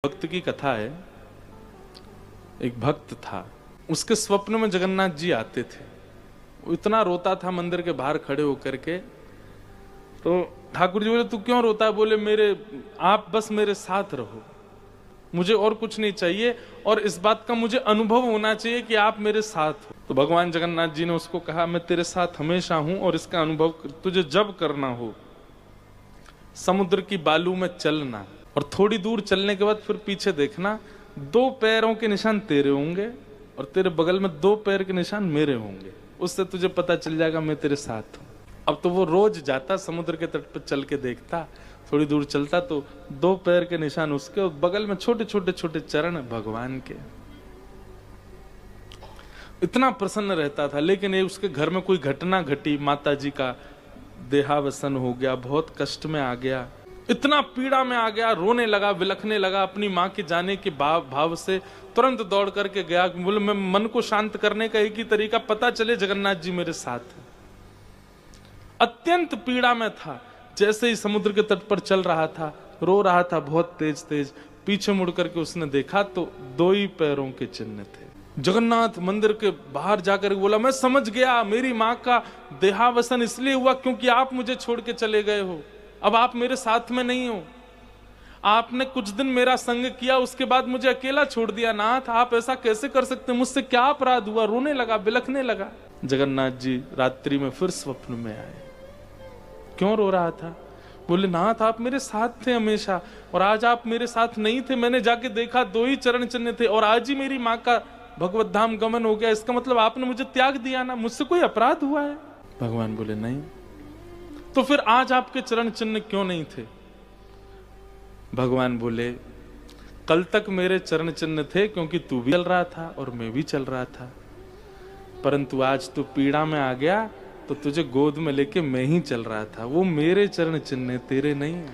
भक्त की कथा है। एक भक्त था, उसके स्वप्न में जगन्नाथ जी आते थे। वो इतना रोता था मंदिर के बाहर खड़े होकर के। तो ठाकुर जी बोले, तू क्यों रोता है? बोले, आप बस मेरे साथ रहो, मुझे और कुछ नहीं चाहिए, और इस बात का मुझे अनुभव होना चाहिए कि आप मेरे साथ हो। तो भगवान जगन्नाथ जी ने उसको कहा, मैं तेरे साथ हमेशा हूं, और इसका अनुभव तुझे जब करना हो समुद्र की बालू में चलना, और थोड़ी दूर चलने के बाद फिर पीछे देखना, 2 पैरों के निशान तेरे होंगे और तेरे बगल में 2 पैर के निशान मेरे होंगे। उससे तुझे पता चल जाएगा मैं तेरे साथ हूं। अब तो वो रोज जाता, समुद्र के तट पर चल के देखता, थोड़ी दूर चलता तो 2 पैर के निशान उसके और बगल में छोटे छोटे छोटे चरण भगवान के। इतना प्रसन्न रहता था। लेकिन ये उसके घर में कोई घटना घटी, माता जी का देहावसन हो गया, बहुत कष्ट में आ गया, इतना पीड़ा में आ गया, रोने लगा, विलखने लगा। अपनी मां के जाने के भाव से तुरंत दौड़ करके गया। बोले, मैं मन को शांत करने का एक ही तरीका, पता चले जगन्नाथ जी मेरे साथ हैं। अत्यंत पीड़ा में था। जैसे ही समुद्र के तट पर चल रहा था, रो रहा था बहुत तेज तेज। पीछे मुड़ करके उसने देखा तो 2 ही पैरों के चिन्ह थे। जगन्नाथ मंदिर के बाहर जाकर बोला, मैं समझ गया, मेरी मां का देहावसन इसलिए हुआ क्योंकि आप मुझे छोड़ के चले गए हो। अब आप मेरे साथ में नहीं हो। आपने कुछ दिन मेरा संग किया, उसके बाद मुझे अकेला छोड़ दिया। नाथ, आप ऐसा कैसे कर सकते? मुझसे क्या अपराध हुआ? रोने लगा, बिलखने लगा। जगन्नाथ जी रात्रि में फिर स्वप्न में आए। क्यों रो रहा था? बोले, नाथ, आप मेरे साथ थे हमेशा, और आज आप मेरे साथ नहीं थे। मैंने जाके देखा 2 ही चरण चिन्ह थे, और आज ही मेरी माँ का भगवत धाम गमन हो गया। इसका मतलब आपने मुझे त्याग दिया ना? मुझसे कोई अपराध हुआ है? भगवान बोले, नहीं। तो फिर आज आपके चरण चिन्ह क्यों नहीं थे? भगवान बोले, कल तक मेरे चरण चिन्ह थे क्योंकि तू भी चल रहा था और मैं भी चल रहा था, परंतु आज तू पीड़ा में आ गया तो तुझे गोद में लेके मैं ही चल रहा था। वो मेरे चरण चिन्ह, तेरे नहीं।